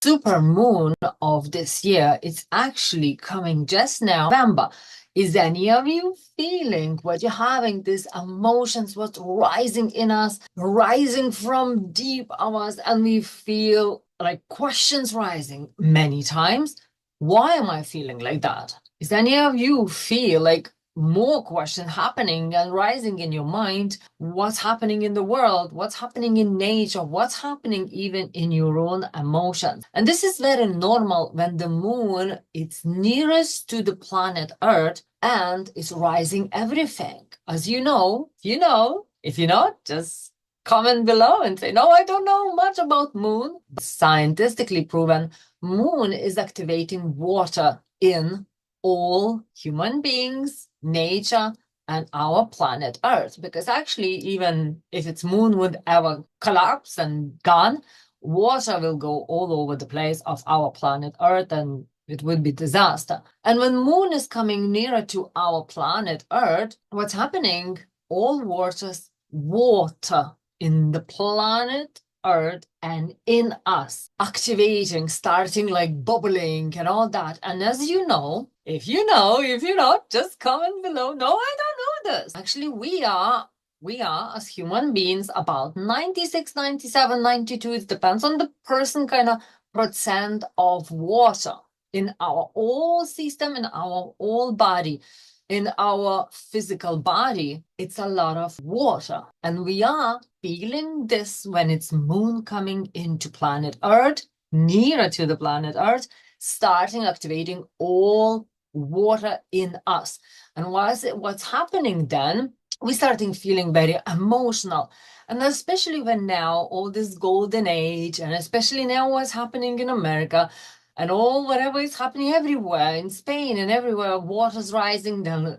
super moon of this year. It's actually coming just now, November. Is any of you feeling what you're having, these emotions, what's rising in us, rising from deep hours, and we feel like questions rising many times? Why am I feeling like that? Is any of you feel like more questions happening and rising in your mind? What's happening in the world? What's happening in nature? What's happening even in your own emotions? And this is very normal when the moon is nearest to the planet Earth and is rising everything. As you know, if you not, just comment below and say, no, I don't know much about moon. Scientifically proven, moon is activating water in all human beings, nature, and our planet Earth. Because actually, even if its moon would ever collapse and gone, water will go all over the place of our planet Earth, and it would be disaster. And when moon is coming nearer to our planet Earth, what's happening? All water in the planet Earth and in us, activating, starting like bubbling and all that. And as you know, if you not, just comment below. No, I don't know this. Actually, we are as human beings about 96, 97, 92. It depends on the person, kind of percent of water in our whole system, in our whole body. In our physical body, it's a lot of water. And we are feeling this when it's moon coming into planet Earth, nearer to the planet Earth, starting activating all water in us. And what's happening then? We're starting feeling very emotional. And especially when now all this golden age, and especially now what's happening in America, and all whatever is happening everywhere in Spain and everywhere, water's rising, then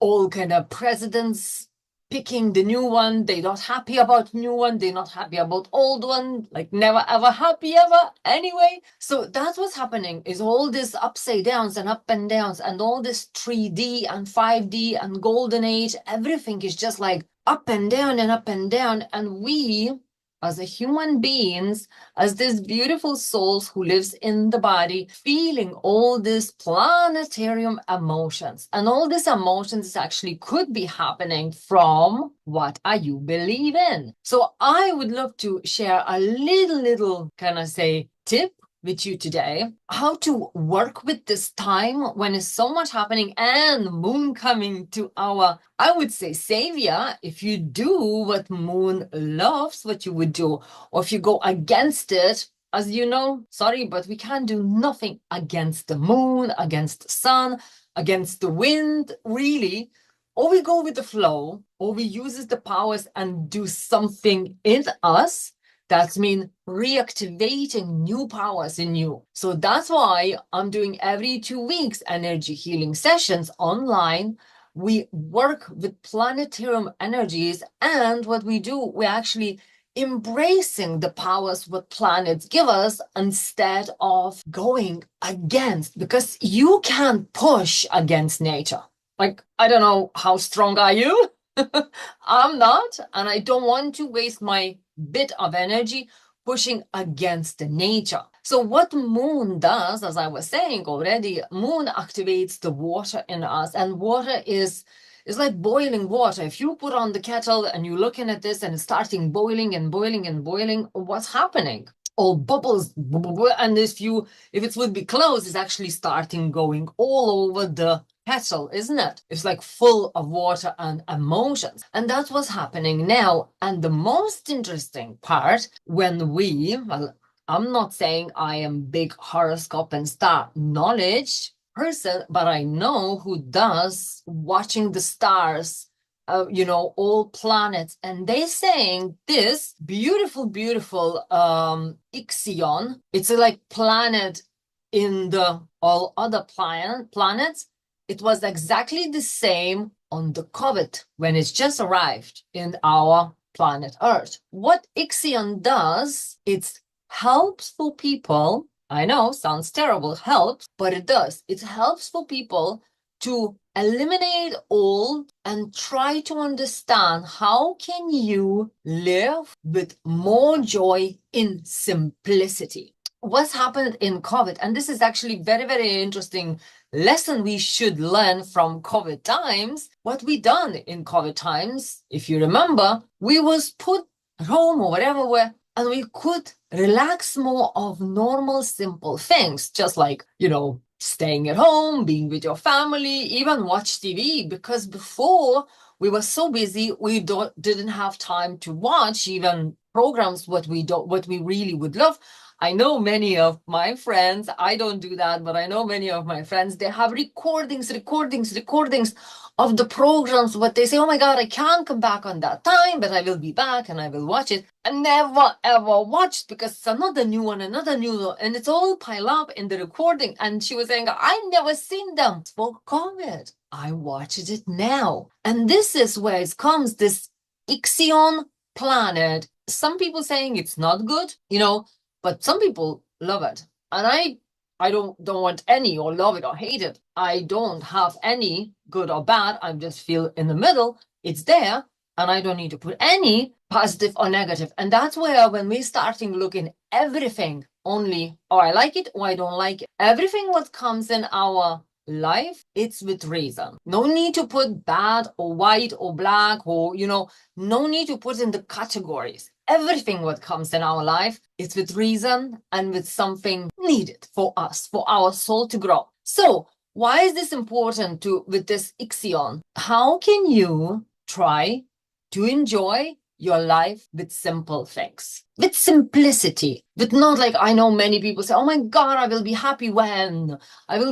all kind of presidents picking the new one. They're not happy about new one. They're not happy about old one. Like never ever happy ever. Anyway, so that's what's happening. Is all this upside downs and up and downs and all this 3D and 5D and golden age. Everything is just like up and down and up and down, and we, as a human beings, as these beautiful souls who lives in the body, feeling all these planetarium emotions. And all these emotions actually could be happening from what are you believe in. So I would love to share a little kind of say tip with you today, how to work with this time when there's so much happening and moon coming to our, I would say, savior. If you do what moon loves, what you would do, or if you go against it, as you know, sorry, but we can't do nothing against the moon, against the sun, against the wind, really. Or we go with the flow, or we use the powers and do something in us. That's mean reactivating new powers in you. So that's why I'm doing every 2 weeks energy healing sessions online. We work with planetarium energies, and what we do, we actually embracing the powers what planets give us instead of going against, because you can't push against nature. Like, I don't know, how strong are you? I'm not, and I don't want to waste my bit of energy pushing against the nature. So what moon does, as I was saying already, moon activates the water in us, and water is like boiling water. If you put on the kettle and you're looking at this and it's starting boiling and boiling and boiling, what's happening? All bubbles, and if it would be closed, it's actually starting going all over the kettle, isn't it? It's like full of water and emotions. And that's what's happening now. And the most interesting part, well, I'm not saying I am big horoscope and star knowledge person, but I know who does watching the stars, all planets, and they saying this beautiful Ixion. It's like planet in the all other planets. It was exactly the same on the COVID when it's just arrived in our planet Earth. What Ixion does, it helps for people. I know, sounds terrible, helps, but it does. It helps for people to eliminate all and try to understand how can you live with more joy in simplicity. What's happened in COVID, and this is actually very, very interesting lesson we should learn from COVID times. What we done in COVID times, if you remember, we was put at home or whatever where, and we could relax more of normal, simple things, just like, staying at home, being with your family, even watch TV, because before we were so busy, we didn't have time to watch even programs what we really would love. I know many of my friends, I don't do that, but I know many of my friends, they have recordings of the programs, what they say, oh my God, I can't come back on that time, but I will be back and I will watch it. I never ever watched because it's another new one, and it's all piled up in the recording. And she was saying, I never seen them for COVID. I watched it now. And this is where it comes, this Ixion planet. Some people saying it's not good, but some people love it. And I don't want any or love it or hate it. I don't have any good or bad. I just feel in the middle. It's there, and I don't need to put any positive or negative. And that's where when we starting looking everything only, oh, I like it or I don't like it. Everything what comes in our life, it's with reason. No need to put bad or white or black or, no need to put in the categories. Everything what comes in our life is with reason and with something needed for us, for our soul to grow. So why is this important with this Ixion? How can you try to enjoy your life with simple things, with simplicity, with not like, I know many people say, oh my God, I will be happy when, but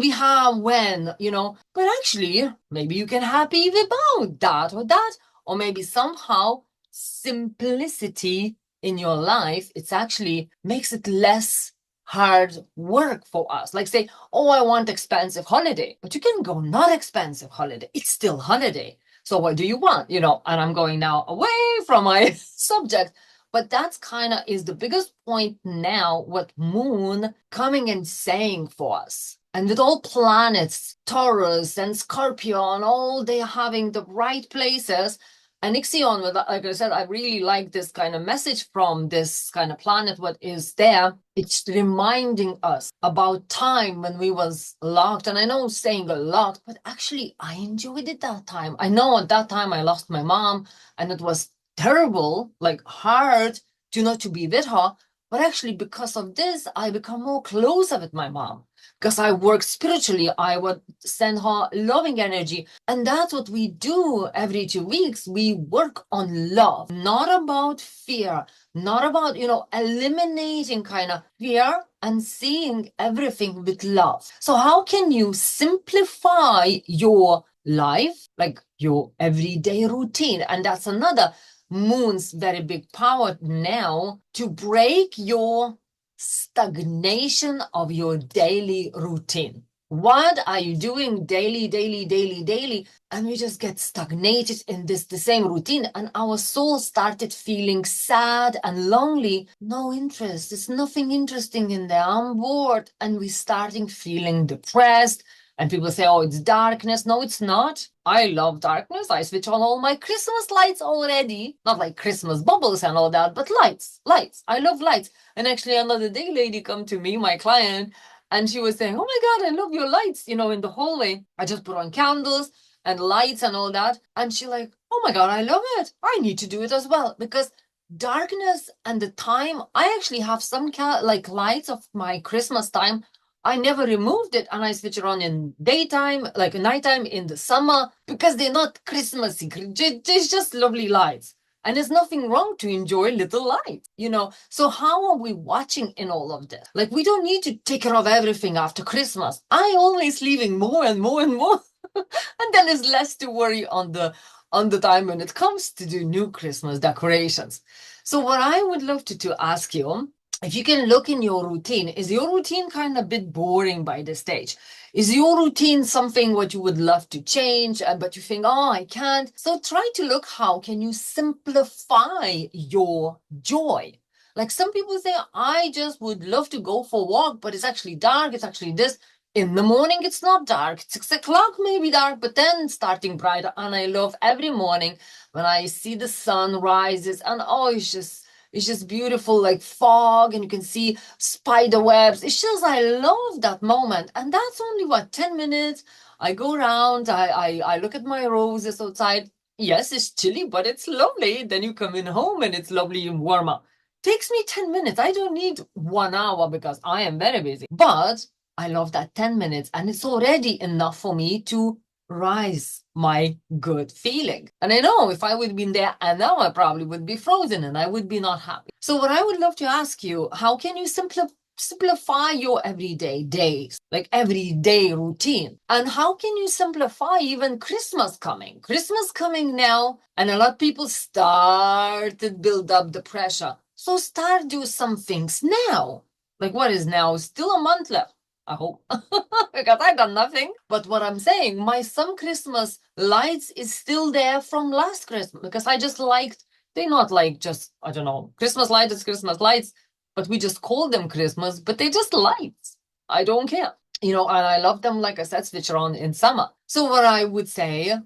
actually, maybe you can happy without that, or maybe somehow simplicity in your life, it's actually makes it less hard work for us. Like say, oh, I want expensive holiday, but you can go not expensive holiday. It's still holiday. So what do you want? And I'm going now away from my subject, but that's kind of is the biggest point now, what Moon coming and saying for us. And with all planets, Taurus and Scorpio, and all they having the right places. And Ixion, like I said, I really like this kind of message from this kind of planet, what is there. It's reminding us about time when we was locked. And I know saying locked, but actually I enjoyed it that time. I know at that time I lost my mom and it was terrible, like hard not to be with her. But actually because of this, I become more closer with my mom. Because I work spiritually, I would send her loving energy. And that's what we do every 2 weeks. We work on love, not about fear, not about, eliminating kind of fear and seeing everything with love. So how can you simplify your life, like your everyday routine? And that's another Moon's very big power now, to break your stagnation of your daily routine. What are you doing daily? And we just get stagnated in the same routine, and our soul started feeling sad and lonely. No interest. There's nothing interesting in there. I'm bored. And we starting feeling depressed. And people say, oh, it's darkness. No, it's not. I love darkness. I switch on all my Christmas lights already. Not like Christmas bubbles and all that, but lights. I love lights. And actually another day lady come to me, my client, and she was saying, oh my God, I love your lights, in the hallway. I just put on candles and lights and all that. And she like, oh my God, I love it. I need to do it as well. Because darkness and the time, I actually have some like lights of my Christmas time. I never removed it, and I switch it on in daytime, like nighttime in the summer, because they're not Christmassy. It's just lovely lights. And there's nothing wrong to enjoy little lights, So how are we watching in all of this? Like, we don't need to take care of everything after Christmas. I always leaving more and more and more. And then there's less to worry on the time when it comes to do new Christmas decorations. So what I would love to ask you, if you can look in your routine, is your routine kind of a bit boring by this stage? Is your routine something what you would love to change, but you think, oh, I can't? So try to look how can you simplify your joy. Like some people say, I just would love to go for a walk, but it's actually dark, it's actually this. In the morning, it's not dark. 6 o'clock may be dark, but then starting brighter. And I love every morning when I see the sun rises, and oh, it's just beautiful, like fog, and you can see spider webs. It's just, I love that moment. And that's only what, 10 minutes. I go around, I look at my roses outside. Yes, it's chilly, but it's lovely. Then you come in home and it's lovely and warmer. Takes me 10 minutes. I don't need 1 hour because I am very busy. But I love that 10 minutes, and it's already enough for me to rise my good feeling. And I know if I would have been there an hour, I probably would be frozen and I would be not happy. So what I would love to ask you, how can you simplify your everyday days, like everyday routine? And how can you simplify even Christmas coming? Christmas coming now, and a lot of people start to build up the pressure. So start do some things now. Like what is now? Still a month left. I hope, because I got nothing. But what I'm saying, my some Christmas lights is still there from last Christmas, because I just liked, they not like just, I don't know, Christmas lights is Christmas lights, but we just call them Christmas, but they just lights. I don't care. And I love them, like I said, switch on in summer. So what I would say,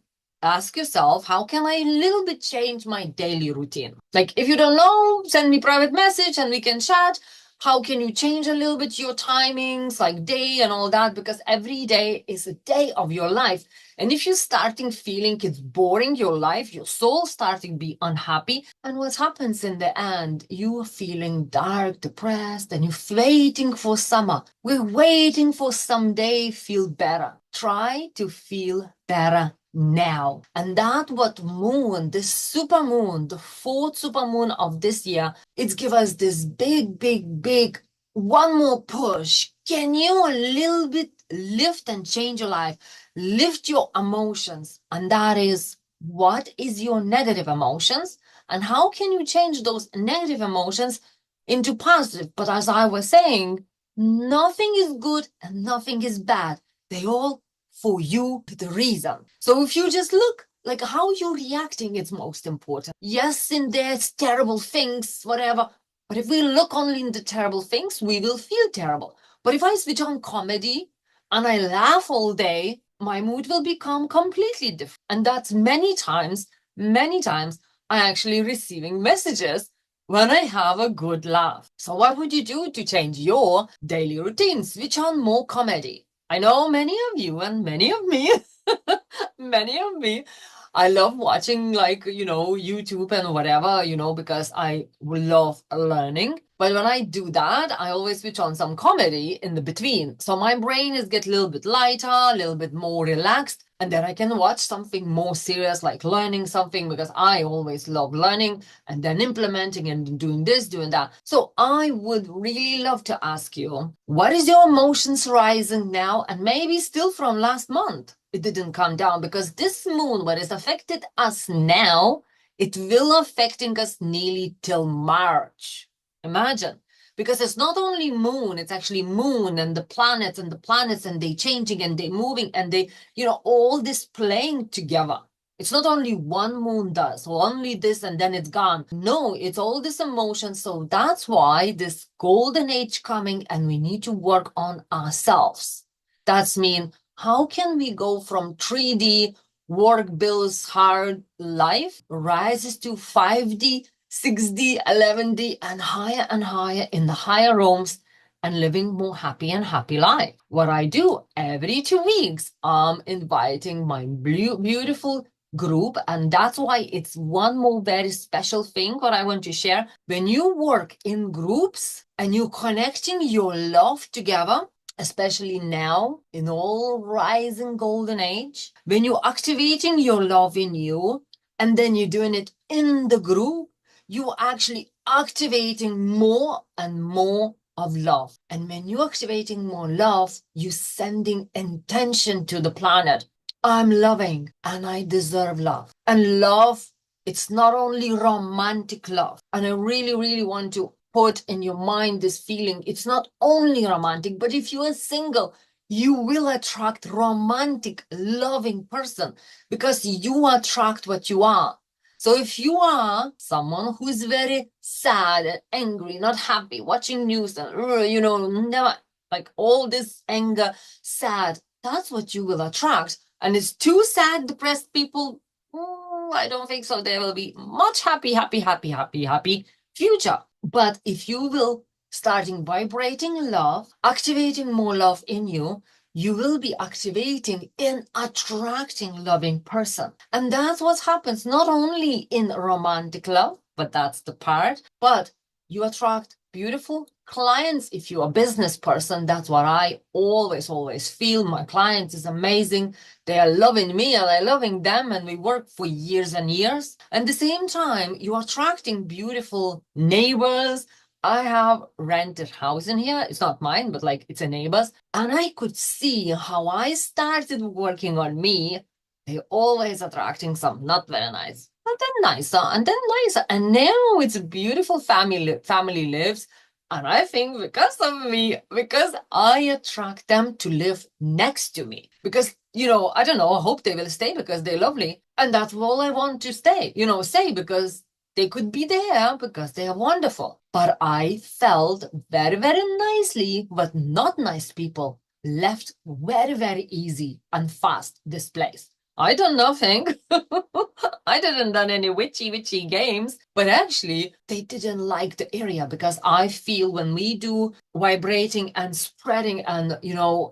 ask yourself, how can I a little bit change my daily routine? Like if you don't know, send me private message and we can chat. How can you change a little bit your timings, like day and all that? Because every day is a day of your life. And if you're starting feeling it's boring, your life, your soul starting to be unhappy. And what happens in the end, you are feeling dark, depressed, and you're waiting for summer. We're waiting for someday feel better. Try to feel better now. And that what moon, this super moon, the fourth super moon of this year, it's give us this big one more push. Can you a little bit lift and change your life? Lift your emotions. And that is, what is your negative emotions? And how can you change those negative emotions into positive? But as I was saying, nothing is good and nothing is bad. They all for you the reason. So if you just look like how you're reacting, it's most important. Yes, in there's terrible things, whatever. But if we look only in the terrible things, we will feel terrible. But if I switch on comedy and I laugh all day, my mood will become completely different. And that's many times I actually receiving messages when I have a good laugh. So what would you do to change your daily routine? Switch on more comedy. I know many of you and many of me, many of me, I love watching YouTube and whatever, because I love learning. But when I do that, I always switch on some comedy in the between. So my brain is get a little bit lighter, a little bit more relaxed. And then I can watch something more serious, like learning something, because I always love learning and then implementing and doing this, doing that. So I would really love to ask you, what is your emotions rising now? And maybe still from last month, it didn't come down, because this moon, what is affected us now, it will affecting us nearly till March. Imagine. Because it's not only moon, it's actually moon and the planets and they changing and they moving and they, all this playing together. It's not only one moon does, or only this and then it's gone. No, it's all this emotion. So that's why this golden age coming, and we need to work on ourselves. That's mean, how can we go from 3D work bills hard life rises to 5D, 6D, 11D, and higher in the higher realms, and living more happy and happy life. What I do every 2 weeks, I'm inviting my beautiful group, and that's why it's one more very special thing what I want to share. When you work in groups and you connecting your love together, especially now in all rising golden age, when you're activating your love in you and then you're doing it in the group, you're actually activating more and more of love. And when you're activating more love, you're sending intention to the planet. I'm loving and I deserve love. And love, it's not only romantic love. And I really, really want to put in your mind this feeling. It's not only romantic, but if you are single, you will attract romantic, loving person, because you attract what you are. So if you are someone who is very sad and angry, not happy, watching news, and never, like all this anger, sad, that's what you will attract. And it's too sad, depressed people, I don't think so. There will be much happy future. But if you will starting vibrating love, activating more love in you, you will be activating and attracting loving person. And that's what happens not only in romantic love, but that's the part, but you attract beautiful clients. If you're a business person, that's what I always feel. My clients is amazing. They are loving me and I'm loving them, and we work for years and years. And at the same time, you're attracting beautiful neighbors. I have rented house in here. It's not mine, but like it's a neighbor's. And I could see how I started working on me. They always attracting some not very nice, and then nicer, and then nicer. And now it's a beautiful family lives. And I think because of me, because I attract them to live next to me. Because, I don't know, I hope they will stay because they're lovely. And that's all I want to say, because they could be there because they are wonderful. But I felt very, very nicely, but not nice people left very, very easy and fast this place. I done nothing. I didn't done any witchy games, but actually they didn't like the area, because I feel when we do vibrating and spreading and,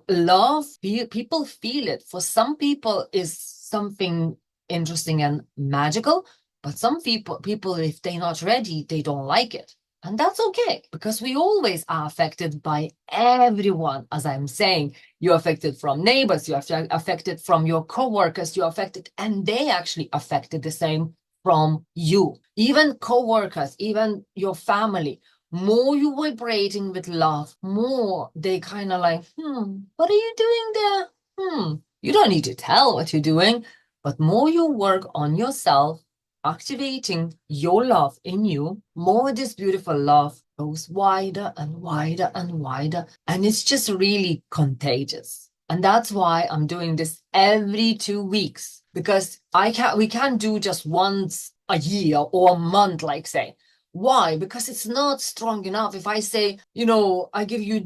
love, people feel it. For some people is something interesting and magical, but some people, if they're not ready, they don't like it. And that's okay, because we always are affected by everyone. As I'm saying, you're affected from neighbors, you're affected from your co-workers, you're affected, and they actually affected the same from you. Even co-workers, even your family, more you vibrating with love, more they kind of like, what are you doing there? You don't need to tell what you're doing, but more you work on yourself, activating your love in you, more this beautiful love goes wider and wider and wider. And it's just really contagious. And that's why I'm doing this every 2 weeks, because we can't do just once a year or a month, like say. Why? Because it's not strong enough. If I say, I give you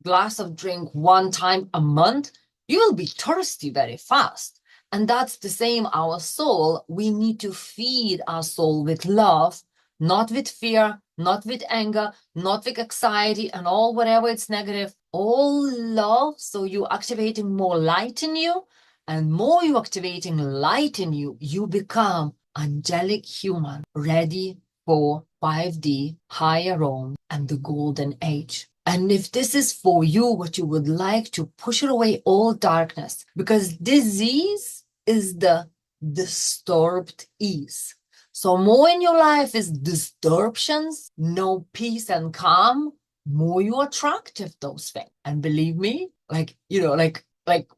glass of drink one time a month, you will be thirsty very fast. And that's the same, our soul. We need to feed our soul with love, not with fear, not with anger, not with anxiety and all whatever it's negative. All love. So you're activating more light in you, and more you're activating light in you, you become angelic human, ready for 5D, higher realm, and the golden age. And if this is for you, what you would like to push away all darkness, because disease is the disturbed ease. So more in your life is disturbance, no peace and calm, more you attractive those things. And believe me, like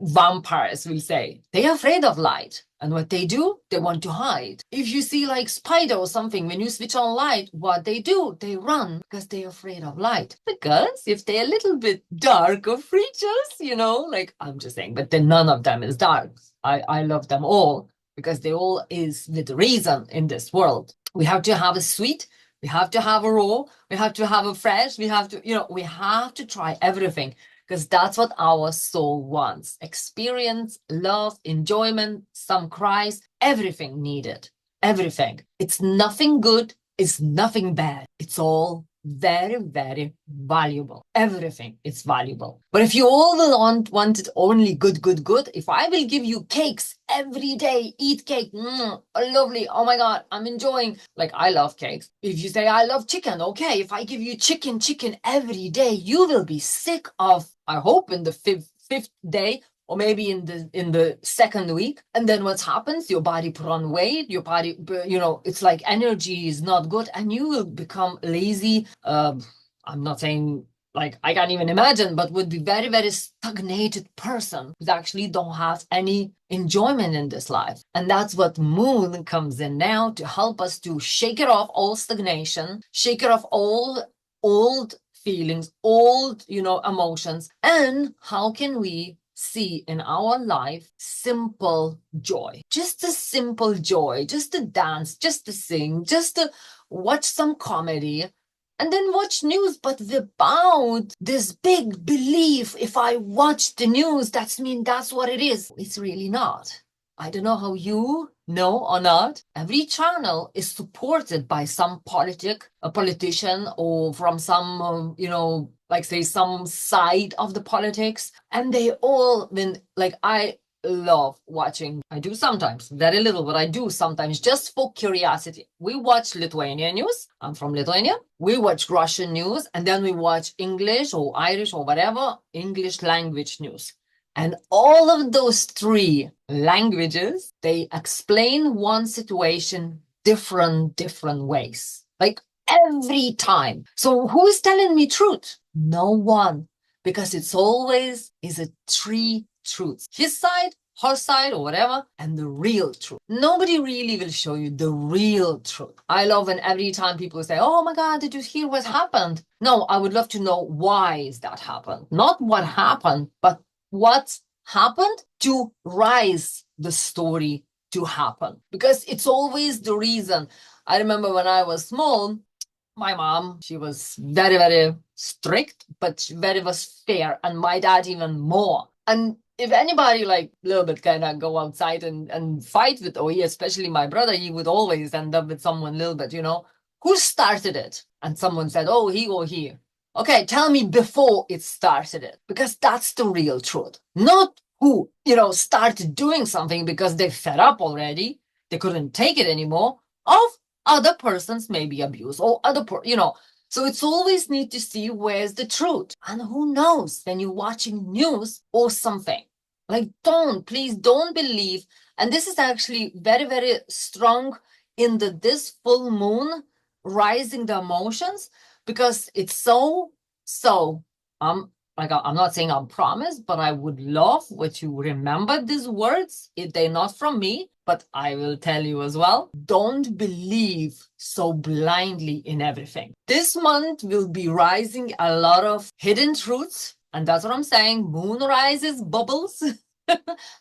vampires will say, they're afraid of light. And what they do, they want to hide. If you see like spider or something, when you switch on light, what they do, they run because they're afraid of light. Because if they're a little bit darker creatures, like I'm just saying, but then none of them is dark. I love them all, because they all is with reason in this world. We have to have a sweet, we have to have a raw, we have to have a fresh, we have to try everything. Because that's what our soul wants. Experience, love, enjoyment, some cries, everything needed. Everything. It's nothing good, it's nothing bad. It's all very, very valuable. Everything is valuable. But if you all want it only good, if I will give you cakes every day, eat cake, lovely, oh my God, I'm enjoying, like I love cakes. If you say I love chicken, okay, if I give you chicken every day, you will be sick of, I hope in the fifth day, or maybe in the second week. And then what happens? Your body put on weight, your body, it's like energy is not good, and you will become lazy. I'm not saying, like, I can't even imagine, but would be very, very stagnated person who actually don't have any enjoyment in this life. And that's what moon comes in now to help us to shake it off, all stagnation, shake it off all old feelings, old, emotions. And how can we see in our life simple joy, just a simple joy, just to dance, just to sing, just to watch some comedy, and then watch news, but without this big belief, if I watch the news, that's what it is. It's really not. I don't know how you know or not. Every channel is supported by some a politician, or from some, like say some side of the politics. And they all been like, I love watching. I do sometimes, very little, but I do sometimes just for curiosity. We watch Lithuanian news. I'm from Lithuania. We watch Russian news, and then we watch English or Irish or whatever, English language news. And all of those three languages, they explain one situation different ways. Like every time. So who's telling me truth? No one. Because it's always is a three truths. His side, her side, or whatever, and the real truth. Nobody really will show you the real truth. I love when every time people say, oh my God, did you hear what happened? No, I would love to know why is that happened. Not what happened, but what happened to rise the story to happen. Because it's always the reason. I remember when I was small, my mom, she was very strict, but very was fair, and my dad even more. And if anybody like a little bit kind of go outside and fight with OE, especially my brother, he would always end up with someone a little bit, who started it? And someone said, oh, he or he. Okay, tell me before it started it, because that's the real truth. Not who, started doing something because they fed up already, they couldn't take it anymore, of other persons maybe abuse or so it's always need to see where's the truth. And who knows, when you're watching news or something, like please don't believe. And this is actually very strong in this full moon, rising the emotions, because it's so like, I'm not saying I'm promised, but I would love what you remember these words. If they're not from me, but I will tell you as well. Don't believe so blindly in everything. This month will be rising a lot of hidden truths. And that's what I'm saying. Moon rises bubbles.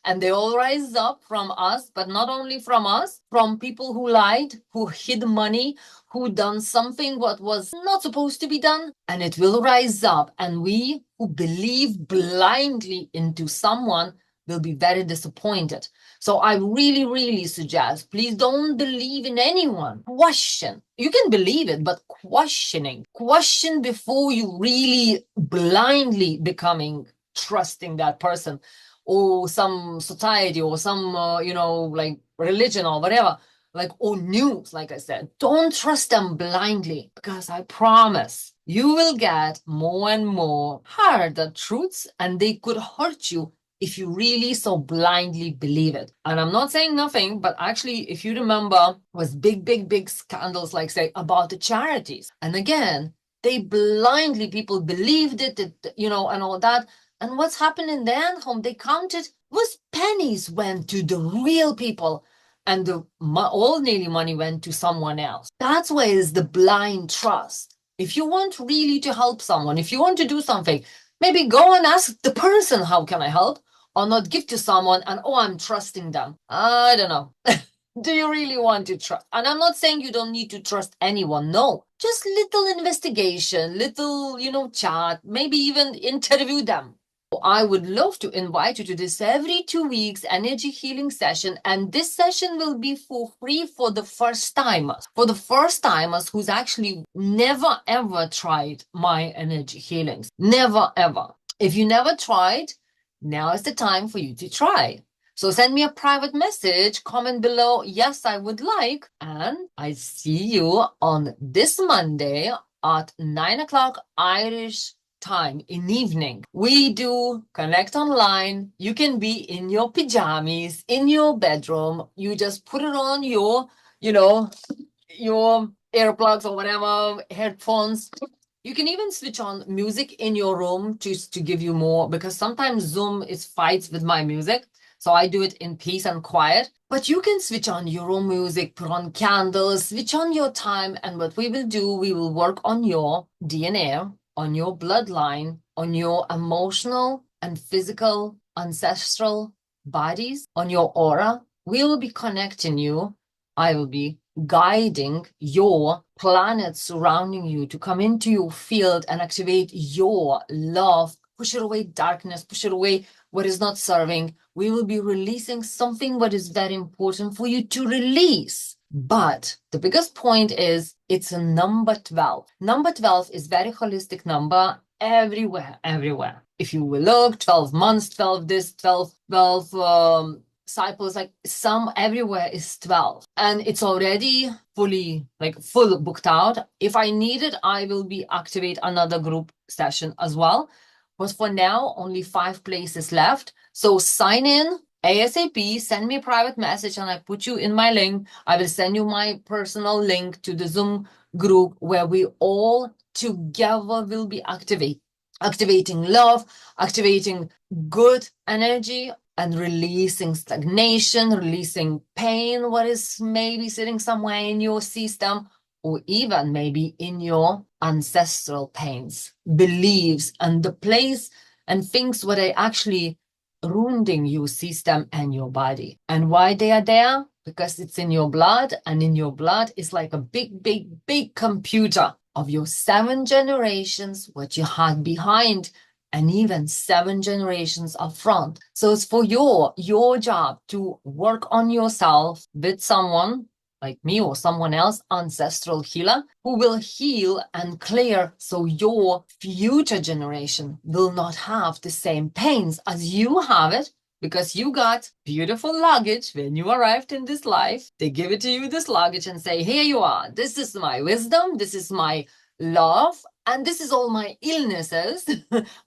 And they all rise up from us, but not only from us, from people who lied, who hid money, who done something what was not supposed to be done, and it will rise up. And we who believe blindly into someone will be very disappointed. So I really suggest, please don't believe in anyone. Question. You can believe it, but question before you really blindly becoming trusting that person, or some society, or some like religion or whatever, like, or news. Like I said, don't trust them blindly, because I promise you will get more and more harder truths, and they could hurt you if you really so blindly believe it. And I'm not saying nothing, but actually, if you remember, was big scandals, like say about the charities, and again, people believed it, and all that. And what's happening then? Home they counted was pennies went to the real people, and all nearly money went to someone else. That's why is the blind trust. If you want really to help someone, if you want to do something, maybe go and ask the person, how can I help? Or not give to someone and, oh, I'm trusting them. I don't know. Do you really want to trust? And I'm not saying you don't need to trust anyone. No, just little investigation, little, chat, maybe even interview them. I would love to invite you to this every 2 weeks energy healing session. And this session will be for free for the first timers. For the first timers who's actually never ever tried my energy healings. Never ever. If you never tried, now is the time for you to try. So send me a private message, comment below, yes, I would like. And I see you on this Monday at 9 o'clock Irish time in evening. We do connect online. You can be in your pajamas, in your bedroom. You just put it on your earplugs or whatever, headphones. You can even switch on music in your room just to give you more, because sometimes Zoom is fights with my music. So I do it in peace and quiet. But you can switch on your own music, put on candles, switch on your time. And what we will do, we will work on your DNA, on your bloodline, on your emotional and physical ancestral bodies, on your aura. We will be connecting you. I will be guiding your planets surrounding you to come into your field and activate your love, push it away darkness, push it away what is not serving. We will be releasing something what is very important for you to release. But the biggest point is it's a number 12. Number 12 is very holistic number everywhere, everywhere. If you will look, 12 months, 12 this, 12 cycles, like some everywhere is 12. And it's already full booked out. If I need it, I will be activate another group session as well. But for now, only 5 places left. So sign in ASAP, send me a private message and I put you in my link. I will send you my personal link to the Zoom group where we all together will be activating love, activating good energy, and releasing stagnation, releasing pain, what is maybe sitting somewhere in your system, or even maybe in your ancestral pains, beliefs, and the place and things what are actually ruining your system and your body. And why they are there? Because it's in your blood, and in your blood is like a big computer of your 7 generations, what you had behind, and even 7 generations up front. So it's for your job to work on yourself with someone like me or someone else, ancestral healer, who will heal and clear so your future generation will not have the same pains as you have it, because you got beautiful luggage when you arrived in this life. They give it to you, this luggage, and say, here you are. This is my wisdom. This is my love. And this is all my illnesses,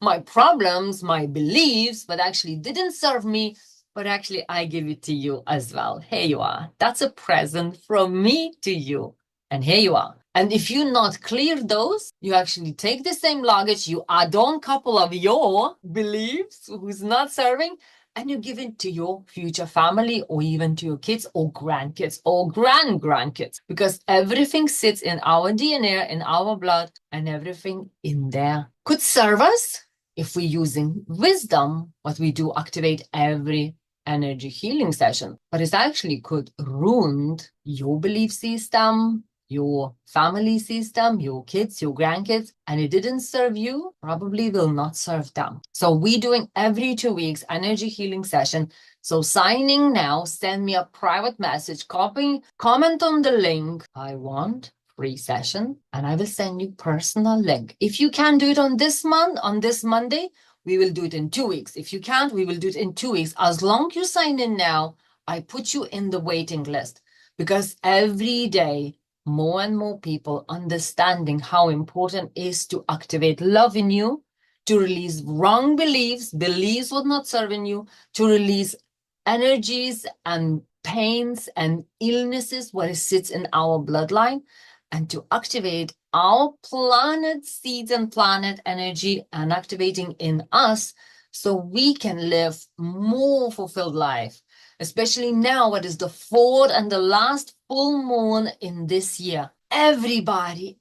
my problems, my beliefs, but actually didn't serve me. But actually, I give it to you as well. Here you are. That's a present from me to you. And here you are. And if you not clear those, you actually take the same luggage, you add on a couple of your beliefs who's not serving, and you give it to your future family, or even to your kids or grandkids or grandkids, because everything sits in our DNA, in our blood, and everything in there could serve us if we're using wisdom, what we do activate every energy healing session. But it actually could ruin your belief system, your family system, your kids, your grandkids, and it didn't serve you, probably will not serve them. So we're doing every 2 weeks energy healing session. So signing now, send me a private message, comment on the link. I want free session, and I will send you personal link. If you can do it on this month, on this Monday, we will do it in 2 weeks. If you can't, we will do it in 2 weeks. As long as you sign in now, I put you in the waiting list, because every day, more and more people understanding how important it is to activate love in you, to release wrong beliefs what not serving you, to release energies and pains and illnesses, what sits in our bloodline, and to activate our planet seeds and planet energy and activating in us so we can live more fulfilled life. Especially now, what is the 4th and the last full moon in this year. Everybody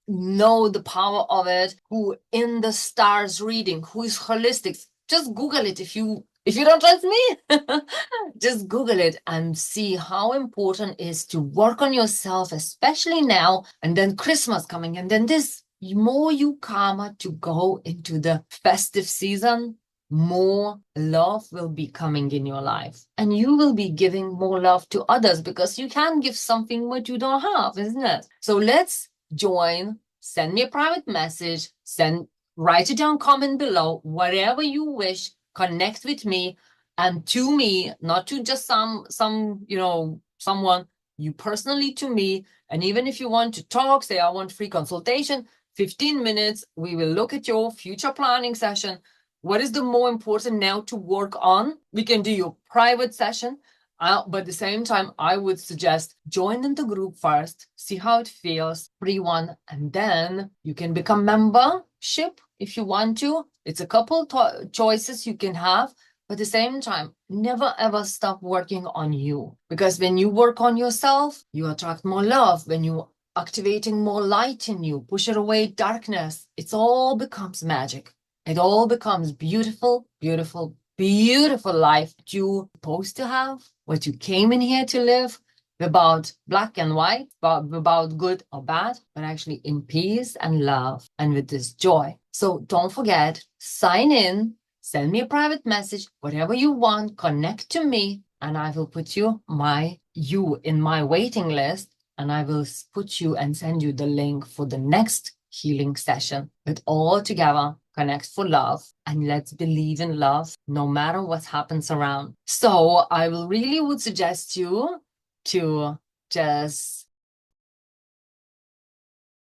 know the power of it, who in the stars reading, who is holistic. Just Google it if you don't trust me. Just Google it and see how important it is to work on yourself, especially now, and then Christmas coming, and then this more you karma to go into the festive season, more love will be coming in your life, and you will be giving more love to others, because you can give something what you don't have, isn't it? So let's join. Send me a private message, write it down, comment below, whatever you wish. Connect with me, and to me, not to just someone, you personally to me. And even if you want to talk, say I want free consultation, 15 minutes, we will look at your future planning session. What is the more important now to work on? We can do your private session, but at the same time, I would suggest join in the group first, see how it feels, free one, and then you can become membership if you want to. It's a couple choices you can have, but at the same time, never ever stop working on you, because when you work on yourself, you attract more love. When you activating more light in you, push it away darkness, it all becomes magic. It all becomes beautiful, beautiful, beautiful life you're supposed to have, what you came in here to live, without black and white, without good or bad, but actually in peace and love and with this joy. So don't forget, sign in, send me a private message, whatever you want, connect to me, and I will put you in my waiting list, and I will put you and send you the link for the next healing session with all together connect for love, and let's believe in love no matter what happens around. So I will really would suggest you to just